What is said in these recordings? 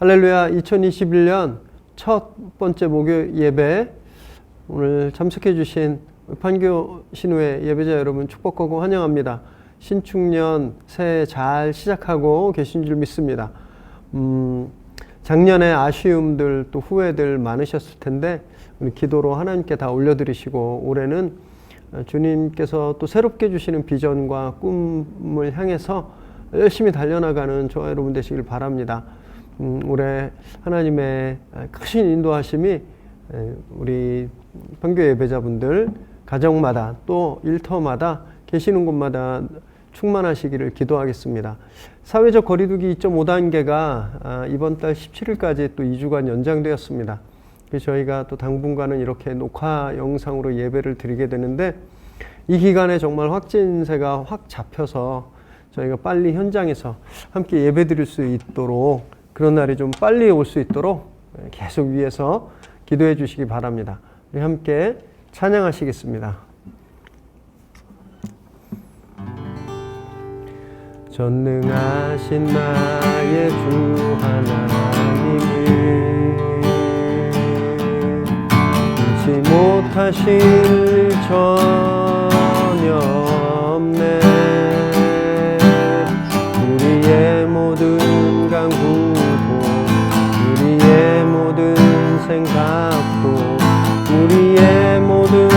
할렐루야. 2021년 첫 번째 목요 예배, 오늘 참석해 주신 판교 신우회 예배자 여러분 축복하고 환영합니다. 신축년 새해 잘 시작하고 계신 줄 믿습니다. 작년에 아쉬움들 또 후회들 많으셨을 텐데 우리 기도로 하나님께 다 올려드리시고, 올해는 주님께서 또 새롭게 주시는 비전과 꿈을 향해서 열심히 달려나가는 저와 여러분 되시길 바랍니다. 올해 하나님의 크신 인도하심이 우리 판교 예배자분들 가정마다 또 일터마다 계시는 곳마다 충만하시기를 기도하겠습니다. 사회적 거리두기 2.5단계가 이번 달 17일까지 또 2주간 연장되었습니다. 그래서 저희가 또 당분간은 이렇게 녹화 영상으로 예배를 드리게 되는데, 이 기간에 정말 확진세가 확 잡혀서 저희가 빨리 현장에서 함께 예배 드릴 수 있도록, 그런 날이 좀 빨리 올 수 있도록 계속 위에서 기도해 주시기 바랍니다. 우리 함께 찬양하시겠습니다. 전능하신 나의 주 하나님을 잊지 못하실 전혀 없네. 우리의 모든 강구도, 우리의 모든 생각도, 우리의 모든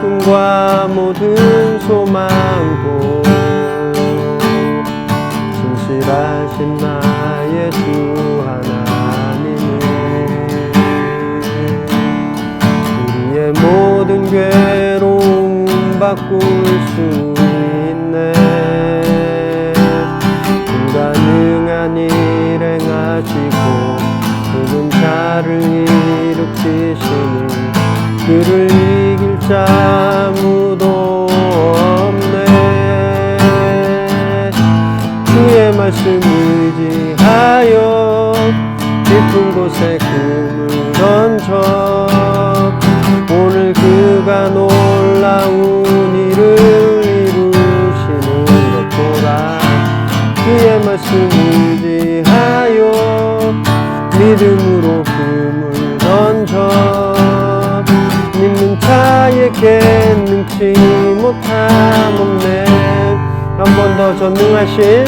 꿈과 모든 소망도 진실하신 나의 주 하나님을 우리의 모든 괴로움 바꿀 수 있네. 불가능한 일 행하시고 죽은 자를 일으키시니 그를 이길 자 아무도 없네. 주의 말씀 의지하여 깊은 곳에 꿈을 던져 오늘 그가 놀라운 일을 이루시는 것 보라. 주의 말씀 의지하여 믿음으로 꿈을 던져 믿는 자에게 능치 못함 없네. 한 번 더 전능하신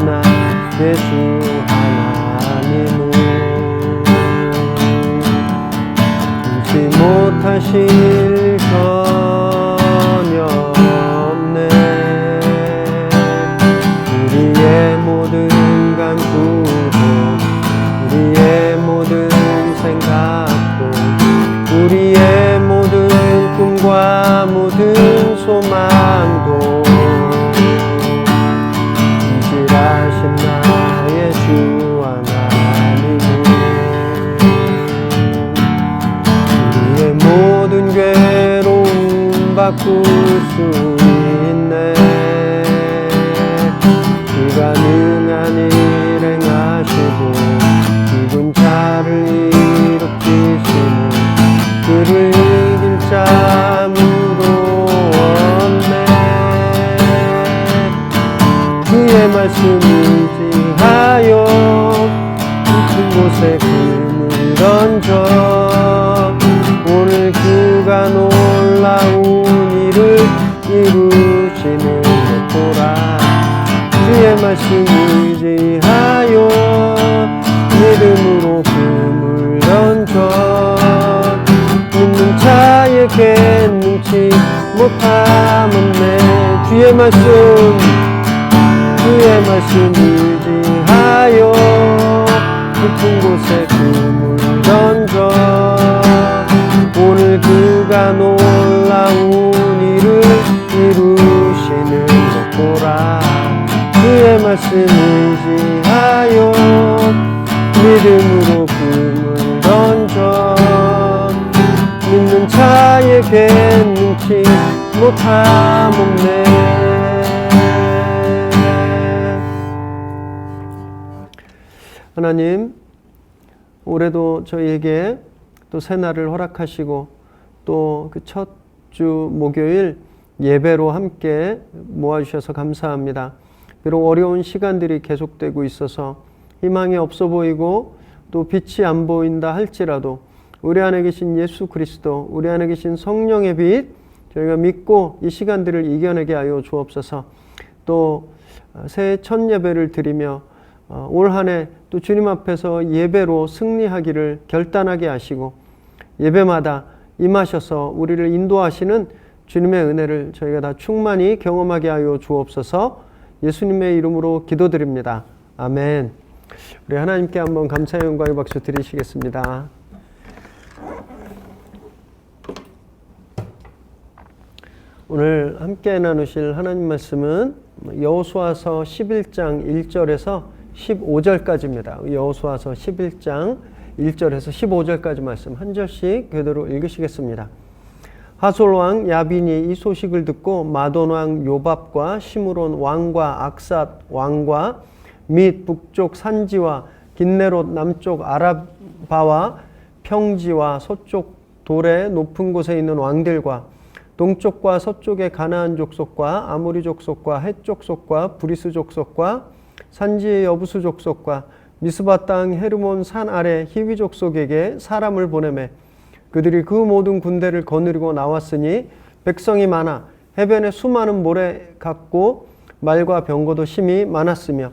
나의 주 하나님은 잊지 못하실 전혀 없네. 우리의 모든 간구도, 우리의 모든 생각도, 우리의 모든 꿈과 모든 소망도 진실하신 나의 주 하나님은 우리의 모든 괴로움 바꿀 수 있네. 불가능한 일 행하시고 죽은 자를 일으키시니 그를 이길 자 아무도 없네. 주의 말씀 의지하여 깊은 곳에 꿈을 던져 오늘 그가 놀라운 일을 이루시는 것 보라. 주의 말씀 의지하여 믿음으로 꿈을 던져 믿는 자에게 능치 못함 없네. 주의 말씀 의지하여 깊은 곳에 꿈을 던져 오늘 그가 놀라운 일을 이루시는 것 보라. 주의 말씀 의지하여 믿음으로 꿈을 던져 믿는 자에게 능치 못함 없네. 하나님, 올해도 저희에게 또 새날을 허락하시고 또 그 첫 주 목요일 예배로 함께 모아주셔서 감사합니다. 비록 어려운 시간들이 계속되고 있어서 희망이 없어 보이고 또 빛이 안 보인다 할지라도 우리 안에 계신 예수 그리스도, 우리 안에 계신 성령의 빛, 저희가 믿고 이 시간들을 이겨내게 하여 주옵소서. 또 새해 첫 예배를 드리며 올 한 해 또 주님 앞에서 예배로 승리하기를 결단하게 하시고 예배마다 임하셔서 우리를 인도하시는 주님의 은혜를 저희가 다 충만히 경험하게 하여 주옵소서. 예수님의 이름으로 기도드립니다. 아멘. 우리 하나님께 한번 감사의 영광의 박수 드리시겠습니다. 오늘 함께 나누실 하나님 말씀은 여호수아서 11장 1절에서 15절까지입니다. 여호수아서 11장 1절에서 15절까지 말씀 한 절씩 그대로 읽으시겠습니다. 하솔 왕 야빈이 이 소식을 듣고 마돈 왕 요밥과 시므론 왕과 악삿 왕과 및 북쪽 산지와 긴네롯 남쪽 아라바와 평지와 서쪽 돌의 높은 곳에 있는 왕들과 동쪽과 서쪽의 가나안 족속과 아모리 족속과 헷 족속과 브리스 족속과 산지의 여부수 족속과 미스바 땅 헤르몬 산 아래 히위 족속에게 사람을 보내매 그들이 그 모든 군대를 거느리고 나왔으니 백성이 많아 해변에 수많은 모래 같고 말과 병거도 심히 많았으며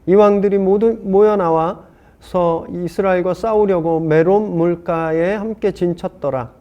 이 왕들이 모두 모여 나와서 이스라엘과 싸우려고 메롬 물가에 함께 진쳤더라.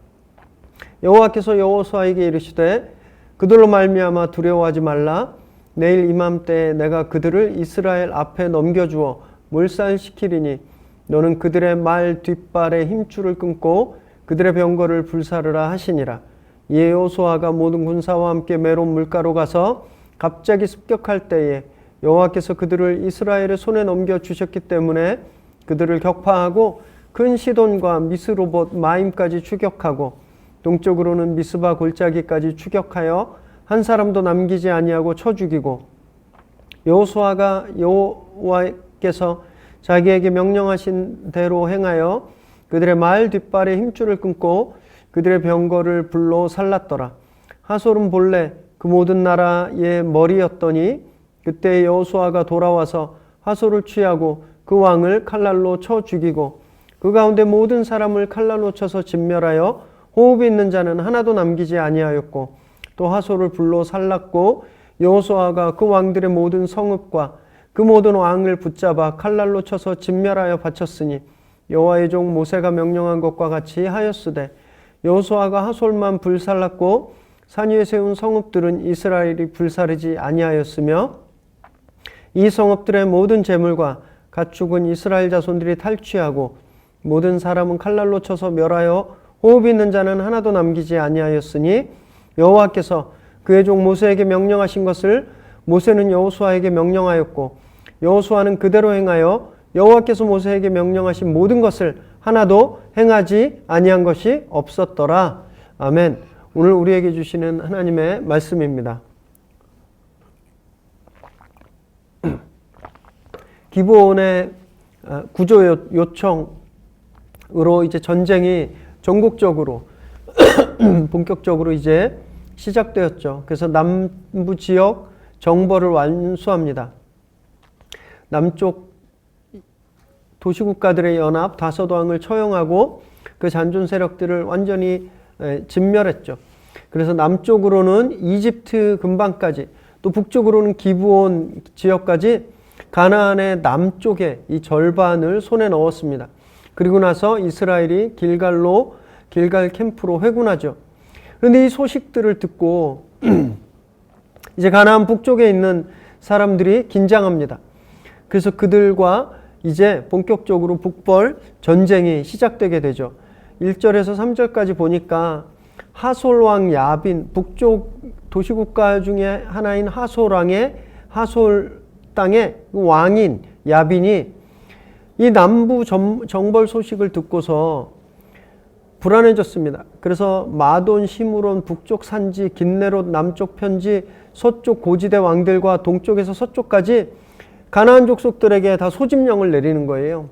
여호와께서 여호수아에게 이르시되 그들로 말미암아 두려워하지 말라. 내일 이맘때에 내가 그들을 이스라엘 앞에 넘겨주어 몰살시키리니 너는 그들의 말 뒷발에 힘줄을 끊고 그들의 병거를 불사르라 하시니라. 이에 여호수아가 모든 군사와 함께 메론 물가로 가서 갑자기 습격할 때에 여호와께서 그들을 이스라엘의 손에 넘겨주셨기 때문에 그들을 격파하고 큰 시돈과 미스로봇 마임까지 추격하고 동쪽으로는 미스바 골짜기까지 추격하여 한 사람도 남기지 아니하고 쳐 죽이고 여호수아가 여호와께서 자기에게 명령하신 대로 행하여 그들의 말 뒷발에 힘줄을 끊고 그들의 병거를 불로 살랐더라. 하솔은 본래 그 모든 나라의 머리였더니 그때 여호수아가 돌아와서 하솔을 취하고 그 왕을 칼날로 쳐 죽이고 그 가운데 모든 사람을 칼날로 쳐서 진멸하여 호흡이 있는 자는 하나도 남기지 아니하였고 또 하솔을 불로 살랐고 여호수아가 그 왕들의 모든 성읍과 그 모든 왕을 붙잡아 칼날로 쳐서 진멸하여 바쳤으니 여호와의 종 모세가 명령한 것과 같이 하였으되 여호수아가 하솔만 불살랐고 산 위에 세운 성읍들은 이스라엘이 불사르지 아니하였으며 이 성읍들의 모든 재물과 가축은 이스라엘 자손들이 탈취하고 모든 사람은 칼날로 쳐서 멸하여 호흡이 있는 자는 하나도 남기지 아니하였으니 여호와께서 그의 종 모세에게 명령하신 것을 모세는 여호수아에게 명령하였고 여호수아는 그대로 행하여 여호와께서 모세에게 명령하신 모든 것을 하나도 행하지 아니한 것이 없었더라. 아멘. 오늘 우리에게 주시는 하나님의 말씀입니다. 기브온의 구조 요청으로 이제 전쟁이 전국적으로 본격적으로 이제 시작되었죠. 그래서 남부 지역 정벌을 완수합니다. 남쪽 도시국가들의 연합 다섯 왕을 처형하고 그 잔존 세력들을 완전히 진멸했죠. 그래서 남쪽으로는 이집트 근방까지 또 북쪽으로는 기브온 지역까지 가나안의 남쪽에 이 절반을 손에 넣었습니다. 그리고 나서 이스라엘이 길갈 캠프로 회군하죠. 그런데 이 소식들을 듣고 이제 가나안 북쪽에 있는 사람들이 긴장합니다. 그래서 그들과 이제 본격적으로 북벌 전쟁이 시작되게 되죠. 1절에서 3절까지 보니까 하솔 왕 야빈, 북쪽 도시국가 중에 하나인 하솔 땅의 왕인 야빈이 이 남부 정벌 소식을 듣고서 불안해졌습니다. 그래서 마돈, 시므론, 북쪽 산지, 긴네롯, 남쪽 편지, 서쪽 고지대 왕들과 동쪽에서 서쪽까지 가나안 족속들에게 다 소집령을 내리는 거예요.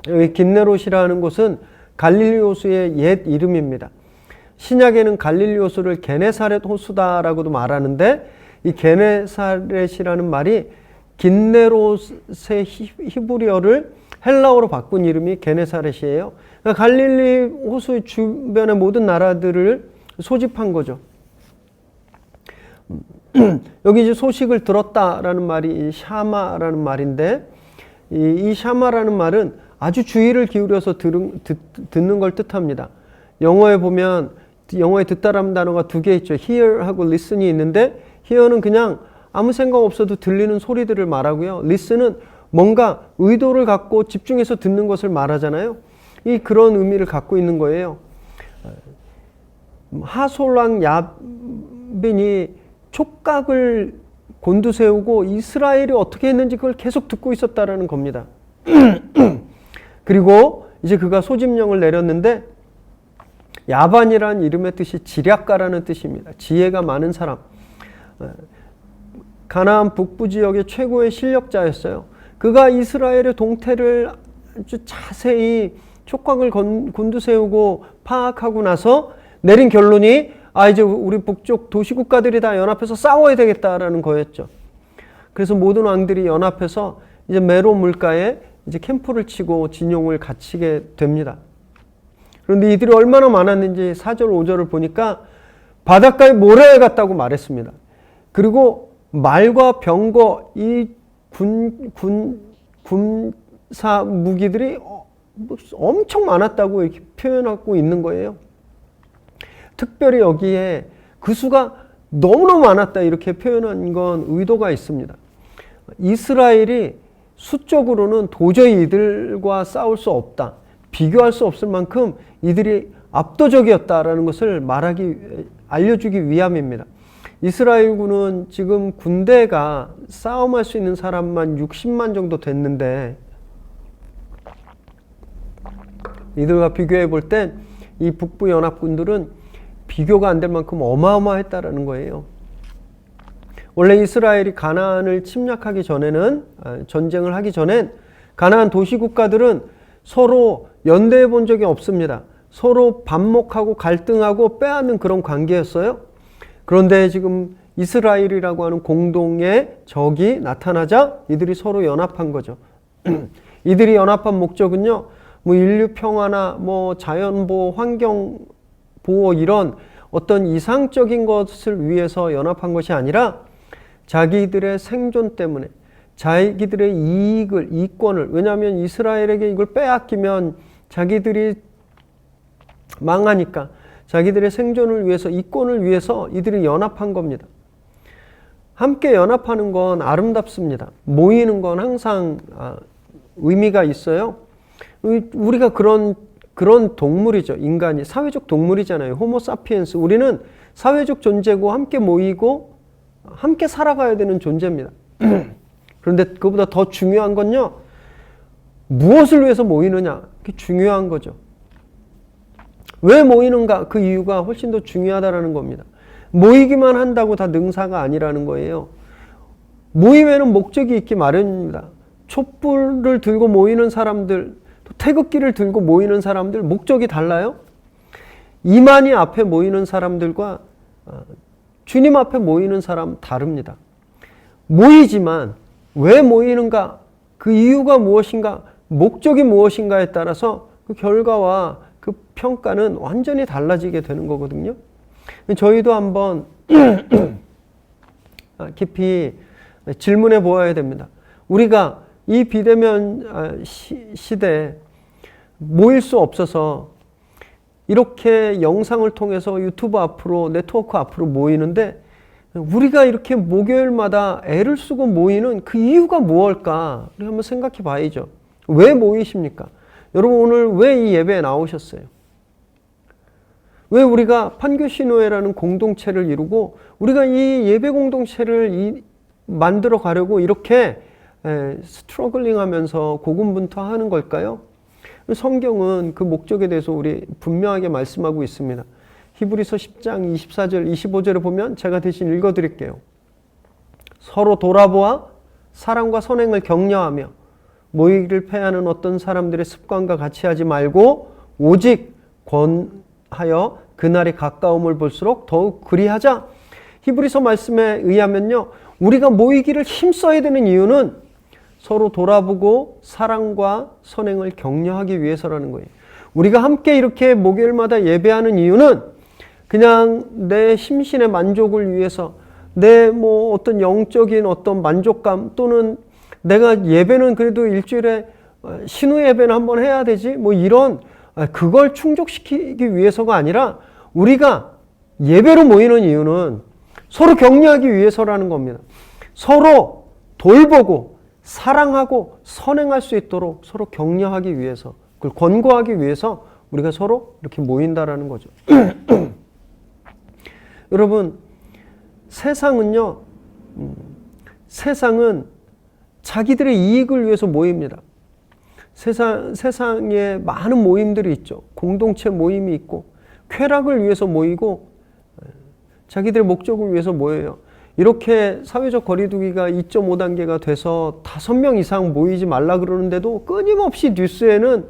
여기 긴네롯이라는 곳은 갈릴리 호수의 옛 이름입니다. 신약에는 갈릴리 호수를 게네사렛 호수다라고도 말하는데 이 게네사렛이라는 말이 긴네롯의 히브리어를 헬라어로 바꾼 이름이 게네사렛이에요. 그러니까 갈릴리 호수 주변의 모든 나라들을 소집한 거죠. 여기 이제 소식을 들었다라는 말이 샤마라는 말인데, 이 샤마라는 말은 아주 주의를 기울여서 듣는 걸 뜻합니다. 영어에 보면, 영어에 듣다라는 단어가 두 개 있죠. hear하고 listen이 있는데, hear는 그냥 아무 생각 없어도 들리는 소리들을 말하고요. listen은 뭔가 의도를 갖고 집중해서 듣는 것을 말하잖아요. 그런 의미를 갖고 있는 거예요. 하솔랑 야빈이 촉각을 곤두세우고 이스라엘이 어떻게 했는지 그걸 계속 듣고 있었다라는 겁니다. 그리고 이제 그가 소집령을 내렸는데, 야반이라는 이름의 뜻이 지략가라는 뜻입니다. 지혜가 많은 사람. 가나안 북부 지역의 최고의 실력자였어요. 그가 이스라엘의 동태를 아주 자세히 촉각을 곤두세우고 파악하고 나서 내린 결론이 이제 우리 북쪽 도시국가들이 다 연합해서 싸워야 되겠다라는 거였죠. 그래서 모든 왕들이 연합해서 이제 메로 물가에 이제 캠프를 치고 진용을 갖추게 됩니다. 그런데 이들이 얼마나 많았는지 4절 5절을 보니까 바닷가에 모래에 갔다고 말했습니다. 그리고 말과 병거, 이 군사 무기들이 엄청 많았다고 이렇게 표현하고 있는 거예요. 특별히 여기에 그 수가 너무너무 많았다 이렇게 표현한 건 의도가 있습니다. 이스라엘이 수적으로는 도저히 이들과 싸울 수 없다, 비교할 수 없을 만큼 이들이 압도적이었다라는 것을 알려주기 위함입니다. 이스라엘군은 지금 군대가 싸움할 수 있는 사람만 60만 정도 됐는데, 이들과 비교해 볼 땐 이 북부 연합군들은 비교가 안 될 만큼 어마어마했다라는 거예요. 원래 이스라엘이 가나안을 침략하기 전에는, 전쟁을 하기 전엔 가나안 도시국가들은 서로 연대해 본 적이 없습니다. 서로 반목하고 갈등하고 빼앗는 그런 관계였어요. 그런데 지금 이스라엘이라고 하는 공동의 적이 나타나자 이들이 서로 연합한 거죠. 이들이 연합한 목적은요, 인류 평화나 자연보호, 환경보호 이런 어떤 이상적인 것을 위해서 연합한 것이 아니라 자기들의 생존 때문에, 자기들의 이권을, 왜냐하면 이스라엘에게 이걸 빼앗기면 자기들이 망하니까 자기들의 생존을 위해서, 이권을 위해서 이들이 연합한 겁니다. 함께 연합하는 건 아름답습니다. 모이는 건 항상 의미가 있어요. 우리가 그런 동물이죠. 인간이 사회적 동물이잖아요. 호모사피엔스. 우리는 사회적 존재고 함께 모이고 함께 살아가야 되는 존재입니다. 그런데 그보다 더 중요한 건요, 무엇을 위해서 모이느냐, 그게 중요한 거죠. 왜 모이는가, 그 이유가 훨씬 더 중요하다는 겁니다. 모이기만 한다고 다 능사가 아니라는 거예요. 모임에는 목적이 있기 마련입니다. 촛불을 들고 모이는 사람들, 또 태극기를 들고 모이는 사람들, 목적이 달라요. 이만희 앞에 모이는 사람들과 주님 앞에 모이는 사람 다릅니다. 모이지만 왜 모이는가, 그 이유가 무엇인가, 목적이 무엇인가에 따라서 그 결과와 그 평가는 완전히 달라지게 되는 거거든요. 저희도 한번 깊이 질문해 보아야 됩니다. 우리가 이 비대면 시대에 모일 수 없어서 이렇게 영상을 통해서 유튜브 앞으로, 네트워크 앞으로 모이는데, 우리가 이렇게 목요일마다 애를 쓰고 모이는 그 이유가 무엇일까? 우리 한번 생각해 봐야죠. 왜 모이십니까? 여러분, 오늘 왜 이 예배에 나오셨어요? 왜 우리가 판교신호회라는 공동체를 이루고 우리가 이 예배 공동체를 만들어 가려고 이렇게 스트러글링 하면서 고군분투하는 걸까요? 성경은 그 목적에 대해서 우리 분명하게 말씀하고 있습니다. 히브리서 10장 24절 25절을 보면 제가 대신 읽어드릴게요. 서로 돌아보아 사랑과 선행을 격려하며 모이기를 패하는 어떤 사람들의 습관과 같이 하지 말고 오직 권하여 그날이 가까움을 볼수록 더욱 그리하자. 히브리서 말씀에 의하면요, 우리가 모이기를 힘써야 되는 이유는 서로 돌아보고 사랑과 선행을 격려하기 위해서라는 거예요. 우리가 함께 이렇게 목요일마다 예배하는 이유는 그냥 내 심신의 만족을 위해서, 내 뭐 어떤 영적인 어떤 만족감, 또는 내가 예배는 그래도 일주일에 신우 예배는 한번 해야 되지, 뭐 이런, 그걸 충족시키기 위해서가 아니라 우리가 예배로 모이는 이유는 서로 격려하기 위해서라는 겁니다. 서로 돌보고 사랑하고 선행할 수 있도록 서로 격려하기 위해서, 그걸 권고하기 위해서 우리가 서로 이렇게 모인다라는 거죠. 여러분, 세상은요, 세상은 자기들의 이익을 위해서 모입니다. 세상에 많은 모임들이 있죠. 공동체 모임이 있고, 쾌락을 위해서 모이고, 자기들의 목적을 위해서 모여요. 이렇게 사회적 거리두기가 2.5단계가 돼서 5명 이상 모이지 말라 그러는데도 끊임없이 뉴스에는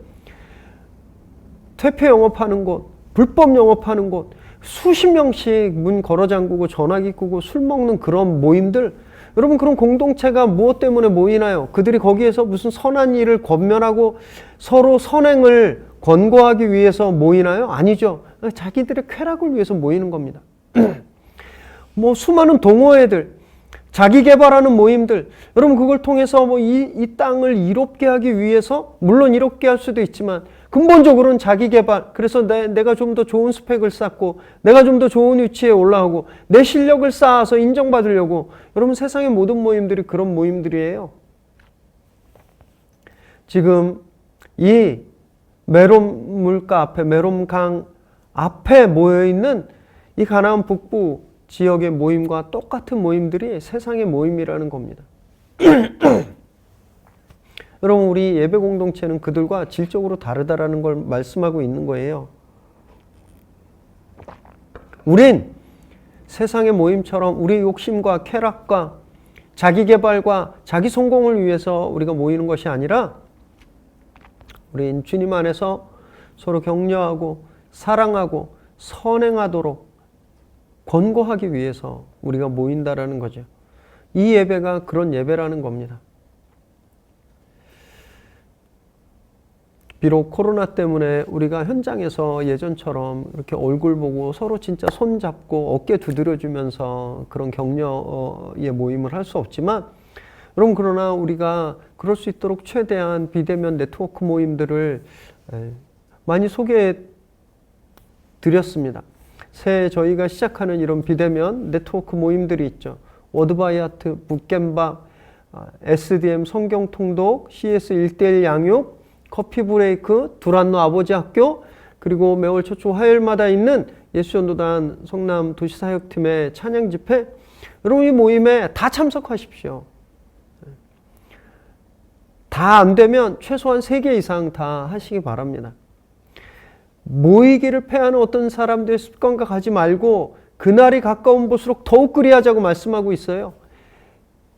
퇴폐 영업하는 곳, 불법 영업하는 곳, 수십 명씩 문 걸어 잠그고 전화기 끄고 술 먹는 그런 모임들, 여러분, 그런 공동체가 무엇 때문에 모이나요? 그들이 거기에서 무슨 선한 일을 권면하고 서로 선행을 권고하기 위해서 모이나요? 아니죠. 자기들의 쾌락을 위해서 모이는 겁니다. 뭐 수많은 동호회들, 자기 개발하는 모임들, 여러분, 그걸 통해서 뭐 이 땅을 이롭게 하기 위해서, 물론 이롭게 할 수도 있지만 근본적으로는 자기 개발, 그래서 내가 좀 더 좋은 스펙을 쌓고 내가 좀 더 좋은 위치에 올라오고 내 실력을 쌓아서 인정받으려고, 여러분, 세상의 모든 모임들이 그런 모임들이에요. 지금 이 메롬 물가 앞에, 메롬강 앞에 모여있는 이 가나안 북부 지역의 모임과 똑같은 모임들이 세상의 모임이라는 겁니다. 여러분, 우리 예배 공동체는 그들과 질적으로 다르다라는 걸 말씀하고 있는 거예요. 우린 세상의 모임처럼 우리의 욕심과 쾌락과 자기 개발과 자기 성공을 위해서 우리가 모이는 것이 아니라, 우린 주님 안에서 서로 격려하고 사랑하고 선행하도록 권고하기 위해서 우리가 모인다라는 거죠. 이 예배가 그런 예배라는 겁니다. 비록 코로나 때문에 우리가 현장에서 예전처럼 이렇게 얼굴 보고 서로 진짜 손 잡고 어깨 두드려주면서 그런 격려의 모임을 할 수 없지만, 여러분, 그러나 우리가 그럴 수 있도록 최대한 비대면 네트워크 모임들을 많이 소개해 드렸습니다. 새해 저희가 시작하는 이런 비대면 네트워크 모임들이 있죠. 워드바이하트, 붓겜밥, SDM 성경통독, CS 1:1 양육, 커피 브레이크, 두란노 아버지 학교, 그리고 매월 첫 주 화요일마다 있는 예수전도단 성남 도시사역팀의 찬양 집회. 여러분, 이 모임에 다 참석하십시오. 다 안 되면 최소한 3개 이상 다 하시기 바랍니다. 모이기를 패하는 어떤 사람들의 습관과 가지 말고 그날이 가까운 볼수록 더욱 그리하자고 말씀하고 있어요.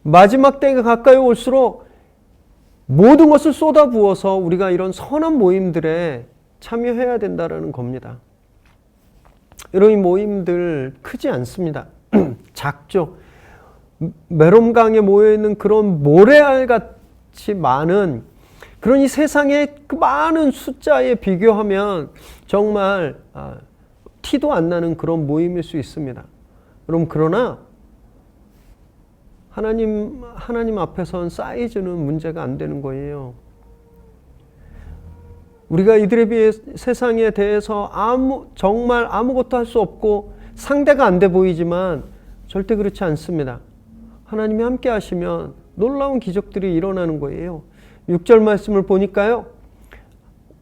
마지막 때가 가까이 올수록 모든 것을 쏟아부어서 우리가 이런 선한 모임들에 참여해야 된다는 겁니다. 여러분, 이 모임들 크지 않습니다. 작죠. 메롬강에 모여있는 그런 모래알같이 많은 그런 이 세상의 그 많은 숫자에 비교하면 정말 티도 안 나는 그런 모임일 수 있습니다. 여러분, 그러나 하나님 앞에선 사이즈는 문제가 안 되는 거예요. 우리가 이들에 비해 세상에 대해서 정말 아무것도 할 수 없고 상대가 안 돼 보이지만 절대 그렇지 않습니다. 하나님이 함께 하시면 놀라운 기적들이 일어나는 거예요. 6절 말씀을 보니까요,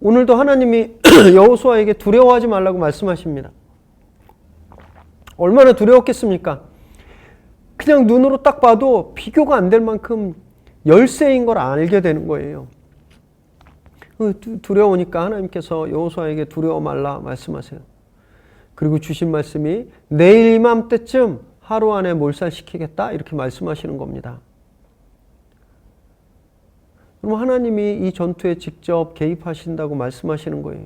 오늘도 하나님이 여호수아에게 두려워하지 말라고 말씀하십니다. 얼마나 두려웠겠습니까? 그냥 눈으로 딱 봐도 비교가 안 될 만큼 열세인 걸 알게 되는 거예요. 두려우니까 하나님께서 여호수아에게 두려워 말라 말씀하세요. 그리고 주신 말씀이 내일 이맘때쯤 하루 안에 몰살시키겠다, 이렇게 말씀하시는 겁니다. 그럼 하나님이 이 전투에 직접 개입하신다고 말씀하시는 거예요.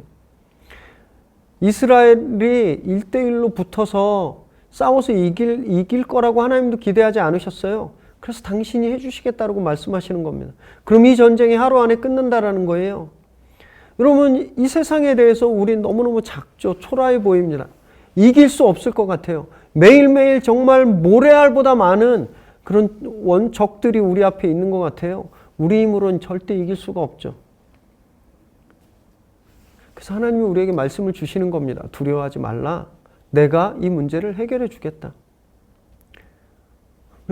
이스라엘이 1대1로 붙어서 싸워서 이길 거라고 하나님도 기대하지 않으셨어요. 그래서 당신이 해주시겠다라고 말씀하시는 겁니다. 그럼 이 전쟁이 하루 안에 끝난다라는 거예요. 여러분, 이 세상에 대해서 우린 너무너무 작죠. 초라해 보입니다. 이길 수 없을 것 같아요. 매일매일 정말 모래알보다 많은 그런 원적들이 우리 앞에 있는 것 같아요. 우리 힘으로는 절대 이길 수가 없죠. 그래서 하나님이 우리에게 말씀을 주시는 겁니다. 두려워하지 말라. 내가 이 문제를 해결해 주겠다.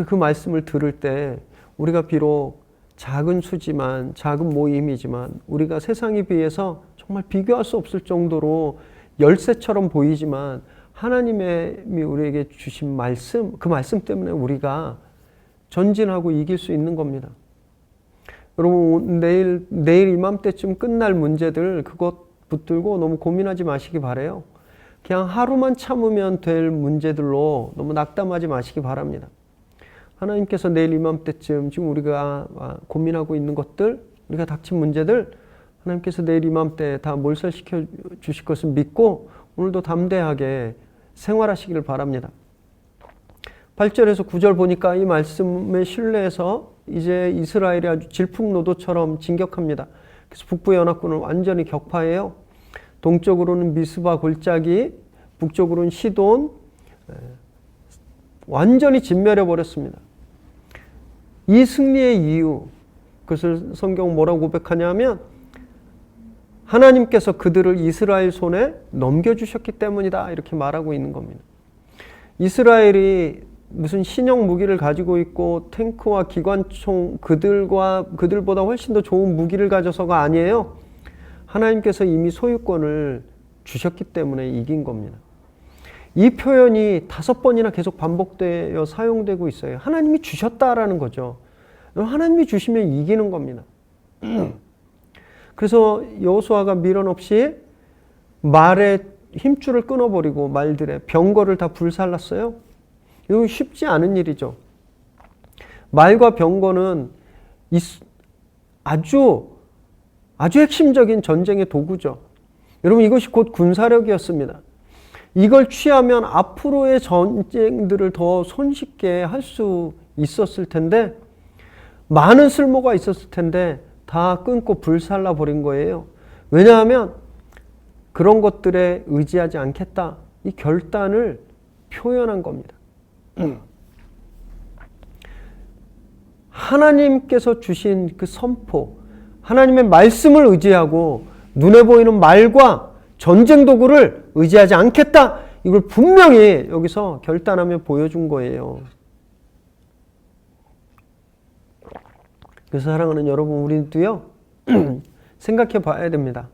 그 말씀을 들을 때 우리가 비록 작은 수지만, 작은 모임이지만 우리가 세상에 비해서 정말 비교할 수 없을 정도로 열쇠처럼 보이지만 하나님이 우리에게 주신 말씀, 그 말씀 때문에 우리가 전진하고 이길 수 있는 겁니다. 여러분, 내일 이맘때쯤 끝날 문제들 그것 붙들고 너무 고민하지 마시기 바라요. 그냥 하루만 참으면 될 문제들로 너무 낙담하지 마시기 바랍니다. 하나님께서 내일 이맘때쯤 지금 우리가 고민하고 있는 것들, 우리가 닥친 문제들, 하나님께서 내일 이맘때 다 몰살시켜 주실 것을 믿고 오늘도 담대하게 생활하시기를 바랍니다. 8절에서 9절 보니까 이 말씀의 신뢰에서 이제 이스라엘이 아주 질풍노도처럼 진격합니다. 그래서 북부 연합군을 완전히 격파해요. 동쪽으로는 미스바 골짜기, 북쪽으로는 시돈, 완전히 진멸해 버렸습니다. 이 승리의 이유, 그것을 성경 뭐라고 고백하냐면 하나님께서 그들을 이스라엘 손에 넘겨주셨기 때문이다, 이렇게 말하고 있는 겁니다. 이스라엘이 무슨 신형 무기를 가지고 있고 탱크와 기관총, 그들보다 훨씬 더 좋은 무기를 가져서가 아니에요. 하나님께서 이미 소유권을 주셨기 때문에 이긴 겁니다. 이 표현이 5번이나 계속 반복되어 사용되고 있어요. 하나님이 주셨다라는 거죠. 하나님이 주시면 이기는 겁니다. 그래서 여호수아가 미련 없이 말의 힘줄을 끊어버리고 말들의 병거를 다 불살랐어요. 이거 쉽지 않은 일이죠. 말과 병거는 아주 핵심적인 전쟁의 도구죠. 여러분, 이것이 곧 군사력이었습니다. 이걸 취하면 앞으로의 전쟁들을 더 손쉽게 할 수 있었을 텐데, 많은 쓸모가 있었을 텐데 다 끊고 불살라 버린 거예요. 왜냐하면 그런 것들에 의지하지 않겠다, 이 결단을 표현한 겁니다. 하나님께서 주신 그 선포, 하나님의 말씀을 의지하고 눈에 보이는 말과 전쟁 도구를 의지하지 않겠다, 이걸 분명히 여기서 결단하며 보여준 거예요. 그래서 사랑하는 여러분, 우리도요 생각해 봐야 됩니다.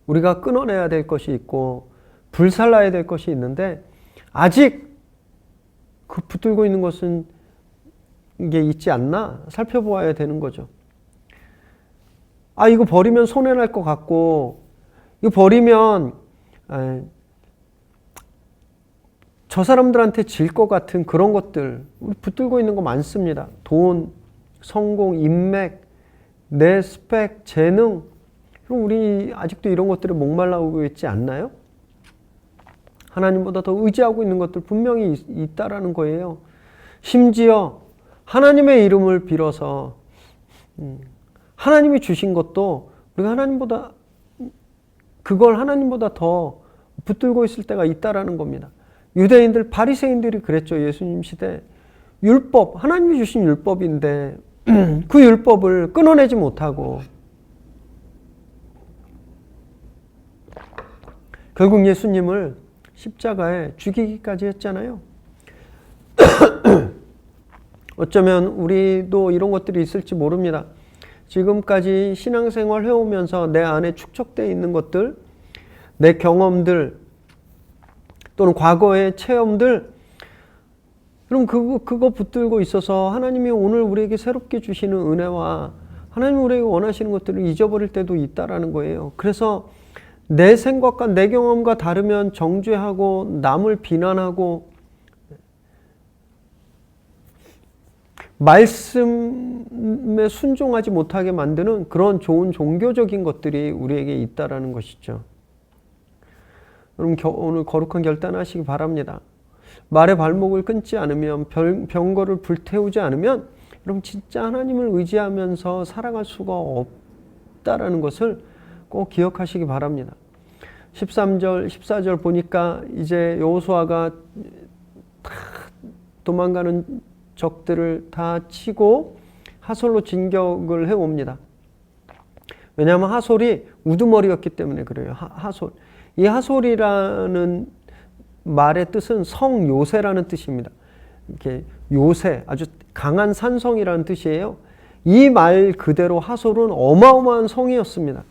우리가 끊어내야 될 것이 있고 불살라야 될 것이 있는데 아직 그 붙들고 있는 것은 이게 있지 않나 살펴보아야 되는 거죠. 이거 버리면 손해날 것 같고, 이거 버리면 저 사람들한테 질 것 같은 그런 것들, 우리 붙들고 있는 거 많습니다. 돈, 성공, 인맥, 내 스펙, 재능. 그럼 우리 아직도 이런 것들에 목말라오고 있지 않나요? 하나님보다 더 의지하고 있는 것들 분명히 있다라는 거예요. 심지어 하나님의 이름을 빌어서 하나님이 주신 것도 우리가 그걸 하나님보다 더 붙들고 있을 때가 있다라는 겁니다. 유대인들, 바리새인들이 그랬죠. 예수님 시대. 율법, 하나님이 주신 율법인데 그 율법을 끊어내지 못하고 결국 예수님을 십자가에 죽이기까지 했잖아요. 어쩌면 우리도 이런 것들이 있을지 모릅니다. 지금까지 신앙생활 해오면서 내 안에 축적되어 있는 것들, 내 경험들 또는 과거의 체험들, 그럼 그거 붙들고 있어서 하나님이 오늘 우리에게 새롭게 주시는 은혜와 하나님이 우리에게 원하시는 것들을 잊어버릴 때도 있다라는 거예요. 그래서 내 생각과 내 경험과 다르면 정죄하고 남을 비난하고 말씀에 순종하지 못하게 만드는 그런 좋은 종교적인 것들이 우리에게 있다라는 것이죠. 여러분, 오늘 거룩한 결단하시기 바랍니다. 말의 발목을 끊지 않으면, 병거를 불태우지 않으면 여러분 진짜 하나님을 의지하면서 살아갈 수가 없다라는 것을 꼭 기억하시기 바랍니다. 13절, 14절 보니까 이제 여호수아가 다 도망가는 적들을 다 치고 하솔로 진격을 해옵니다. 왜냐하면 하솔이 우두머리였기 때문에 그래요. 하솔. 이 하솔이라는 말의 뜻은 성요새라는 뜻입니다. 이렇게 요새, 아주 강한 산성이라는 뜻이에요. 이 말 그대로 하솔은 어마어마한 성이었습니다.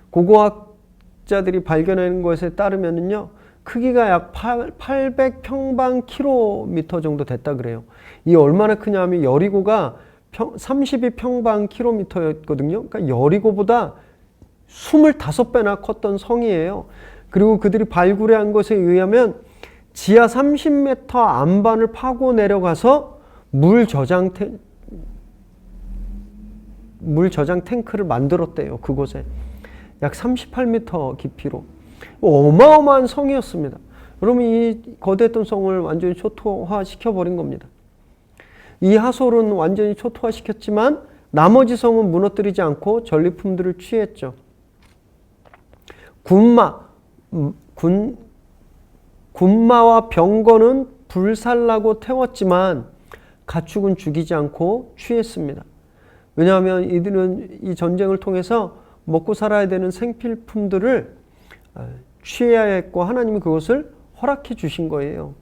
고고학자들이 발견한 것에 따르면요, 크기가 약 800평방킬로미터 정도 됐다 그래요. 이 얼마나 크냐면 여리고가 32평방킬로미터였거든요. 그러니까 여리고보다 25배나 컸던 성이에요. 그리고 그들이 발굴한 것에 의하면 지하 30m 안반을 파고 내려가서 물 저장 탱크를 만들었대요. 그곳에 약 38m 깊이로. 어마어마한 성이었습니다. 여러분, 이 거대했던 성을 완전히 초토화시켜버린 겁니다. 이 하솔은 완전히 초토화시켰지만 나머지 성은 무너뜨리지 않고 전리품들을 취했죠. 군마와 병거는 불살라고 태웠지만 가축은 죽이지 않고 취했습니다. 왜냐하면 이들은 이 전쟁을 통해서 먹고 살아야 되는 생필품들을 취해야 했고 하나님이 그것을 허락해 주신 거예요.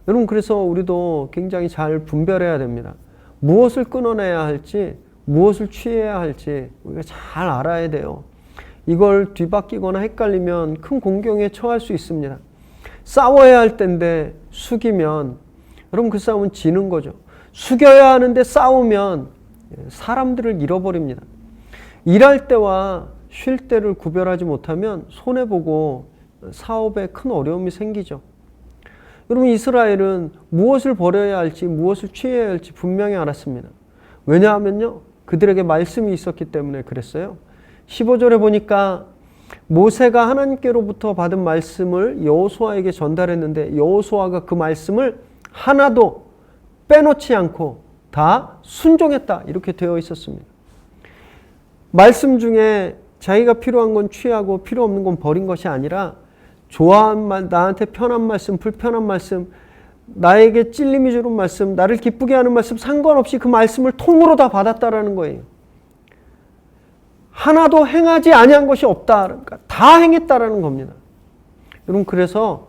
여러분, 그래서 우리도 굉장히 잘 분별해야 됩니다. 무엇을 끊어내야 할지, 무엇을 취해야 할지 우리가 잘 알아야 돼요. 이걸 뒤바뀌거나 헷갈리면 큰 공경에 처할 수 있습니다. 싸워야 할 때인데 숙이면 여러분 그 싸움은 지는 거죠. 숙여야 하는데 싸우면 사람들을 잃어버립니다. 일할 때와 쉴 때를 구별하지 못하면 손해보고 사업에 큰 어려움이 생기죠. 여러분, 이스라엘은 무엇을 버려야 할지 무엇을 취해야 할지 분명히 알았습니다. 왜냐하면요, 그들에게 말씀이 있었기 때문에 그랬어요. 15절에 보니까 모세가 하나님께로부터 받은 말씀을 여호수아에게 전달했는데 여호수아가 그 말씀을 하나도 빼놓지 않고 다 순종했다, 이렇게 되어 있었습니다. 말씀 중에 자기가 필요한 건 취하고 필요 없는 건 버린 것이 아니라 좋아한 말, 나한테 편한 말씀, 불편한 말씀, 나에게 찔림이 주는 말씀, 나를 기쁘게 하는 말씀 상관없이 그 말씀을 통으로 다 받았다라는 거예요. 하나도 행하지 아니한 것이 없다. 그러니까 다 행했다라는 겁니다. 여러분, 그래서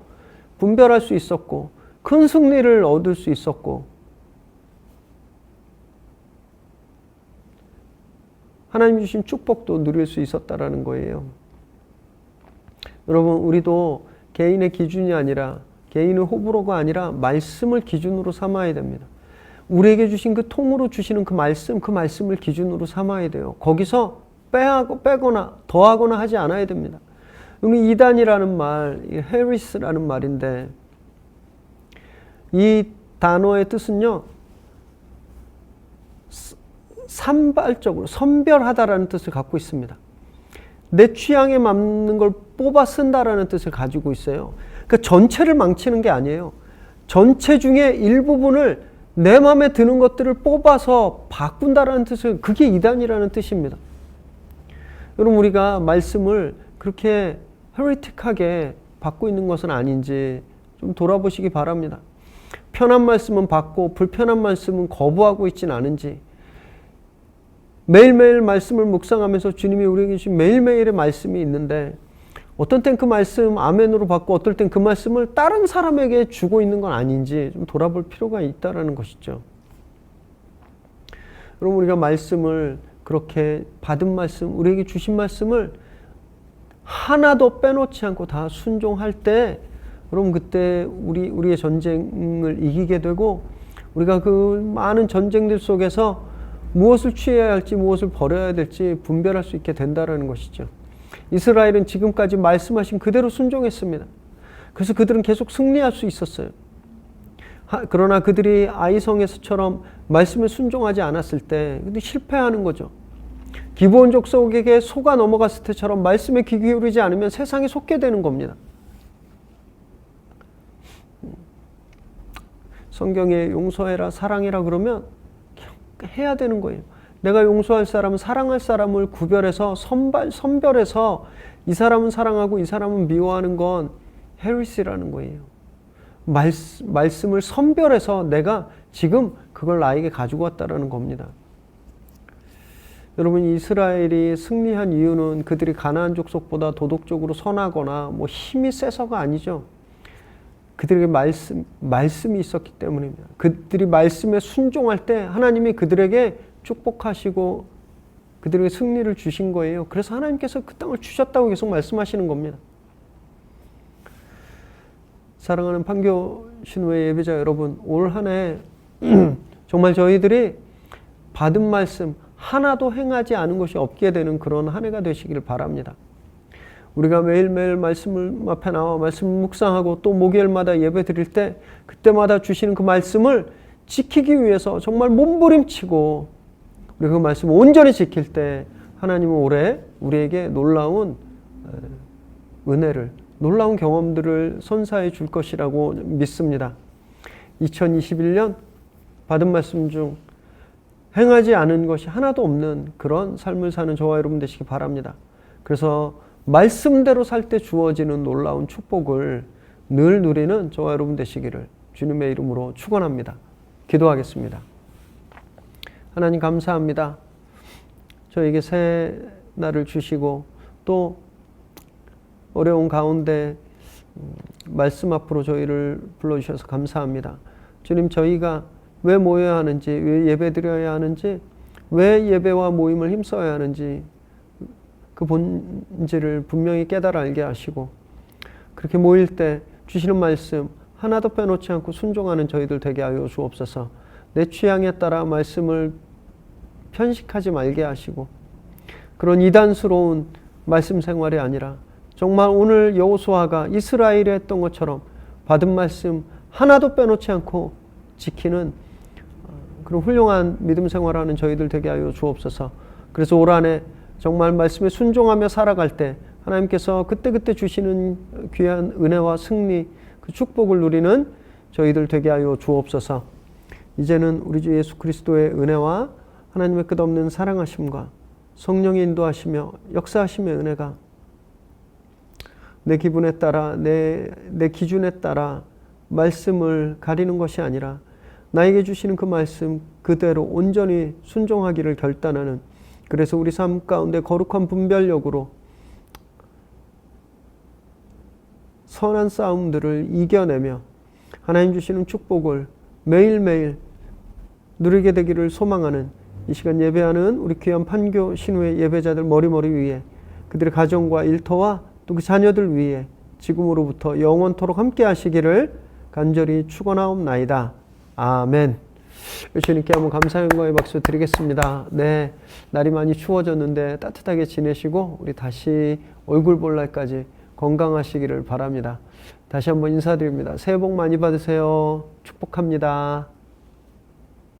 분별할 수 있었고 큰 승리를 얻을 수 있었고 하나님 주신 축복도 누릴 수 있었다라는 거예요. 여러분, 우리도 개인의 기준이 아니라, 개인의 호불호가 아니라 말씀을 기준으로 삼아야 됩니다. 우리에게 주신 그 통으로 주시는 그 말씀을 기준으로 삼아야 돼요. 거기서 빼거나 더하거나 하지 않아야 됩니다. 우리 이단이라는 말, 헤리스라는 말인데 이 단어의 뜻은요, 산발적으로 선별하다라는 뜻을 갖고 있습니다. 내 취향에 맞는 걸 뽑아 쓴다라는 뜻을 가지고 있어요. 그러니까 전체를 망치는 게 아니에요. 전체 중에 일부분을 내 마음에 드는 것들을 뽑아서 바꾼다라는 뜻을, 그게 이단이라는 뜻입니다. 여러분, 우리가 말씀을 그렇게 헤리틱하게 받고 있는 것은 아닌지 좀 돌아보시기 바랍니다. 편한 말씀은 받고 불편한 말씀은 거부하고 있지는 않은지, 매일매일 말씀을 묵상하면서 주님이 우리에게 주신 매일매일의 말씀이 있는데 어떤 땐 그 말씀 아멘으로 받고 어떨 땐 그 말씀을 다른 사람에게 주고 있는 건 아닌지 좀 돌아볼 필요가 있다는 것이죠. 여러분, 우리가 말씀을 그렇게 받은 말씀, 우리에게 주신 말씀을 하나도 빼놓지 않고 다 순종할 때 여러분, 그때 우리의 전쟁을 이기게 되고 우리가 그 많은 전쟁들 속에서 무엇을 취해야 할지 무엇을 버려야 될지 분별할 수 있게 된다는 것이죠. 이스라엘은 지금까지 말씀하신 그대로 순종했습니다. 그래서 그들은 계속 승리할 수 있었어요. 그러나 그들이 아이성에서처럼 말씀에 순종하지 않았을 때 실패하는 거죠. 기브온족 속에게 소가 넘어갔을 때처럼 말씀에 귀 기울이지 않으면 세상에 속게 되는 겁니다. 성경에 용서해라, 사랑해라 그러면 해야 되는 거예요. 내가 용서할 사람은 사랑할 사람을 구별해서 선별해서 이 사람은 사랑하고 이 사람은 미워하는 건 헤리스라는 거예요. 말씀을 선별해서 내가 지금 그걸 나에게 가지고 왔다라는 겁니다. 여러분, 이스라엘이 승리한 이유는 그들이 가나안 족속보다 도덕적으로 선하거나 뭐 힘이 세서가 아니죠. 그들에게 말씀이 있었기 때문입니다. 그들이 말씀에 순종할 때 하나님이 그들에게 축복하시고 그들에게 승리를 주신 거예요. 그래서 하나님께서 그 땅을 주셨다고 계속 말씀하시는 겁니다. 사랑하는 판교 신우회 예배자 여러분, 올 한 해 정말 저희들이 받은 말씀 하나도 행하지 않은 것이 없게 되는 그런 한 해가 되시길 바랍니다. 우리가 매일매일 말씀을 앞에 나와 말씀을 묵상하고 또 목요일마다 예배 드릴 때 그때마다 주시는 그 말씀을 지키기 위해서 정말 몸부림치고 우리가 그 말씀을 온전히 지킬 때 하나님은 올해 우리에게 놀라운 은혜를, 놀라운 경험들을 선사해 줄 것이라고 믿습니다. 2021년 받은 말씀 중 행하지 않은 것이 하나도 없는 그런 삶을 사는 저와 여러분 되시기 바랍니다. 그래서 말씀대로 살 때 주어지는 놀라운 축복을 늘 누리는 저와 여러분 되시기를 주님의 이름으로 축원합니다. 기도하겠습니다. 하나님 감사합니다. 저에게 새 날을 주시고 또 어려운 가운데 말씀 앞으로 저희를 불러주셔서 감사합니다. 주님, 저희가 왜 모여야 하는지, 왜 예배 드려야 하는지, 왜 예배와 모임을 힘써야 하는지 그 본질을 분명히 깨달아 알게 하시고 그렇게 모일 때 주시는 말씀 하나도 빼놓지 않고 순종하는 저희들 되게 하여 주옵소서. 내 취향에 따라 말씀을 편식하지 말게 하시고 그런 이단스러운 말씀 생활이 아니라 정말 오늘 여호수아가 이스라엘에 했던 것처럼 받은 말씀 하나도 빼놓지 않고 지키는 그런 훌륭한 믿음 생활하는 저희들 되게 하여 주옵소서. 그래서 올 한 해 정말 말씀에 순종하며 살아갈 때 하나님께서 그때그때 주시는 귀한 은혜와 승리, 그 축복을 누리는 저희들 되게 하여 주옵소서. 이제는 우리 주 예수 그리스도의 은혜와 하나님의 끝없는 사랑하심과 성령의 인도하시며 역사하심의 은혜가 내 기분에 따라 내 기준에 따라 말씀을 가리는 것이 아니라 나에게 주시는 그 말씀 그대로 온전히 순종하기를 결단하는, 그래서 우리 삶 가운데 거룩한 분별력으로 선한 싸움들을 이겨내며 하나님 주시는 축복을 매일매일 누리게 되기를 소망하는 이 시간 예배하는 우리 귀한 판교 신우의 예배자들 머리머리 위에 그들의 가정과 일터와 또 그 자녀들 위에 지금으로부터 영원토록 함께 하시기를 간절히 축원하옵나이다. 아멘. 주님께 한번 감사의 영광의 박수 드리겠습니다. 네, 날이 많이 추워졌는데 따뜻하게 지내시고 우리 다시 얼굴 볼 날까지 건강하시기를 바랍니다. 다시 한번 인사드립니다. 새해 복 많이 받으세요. 축복합니다.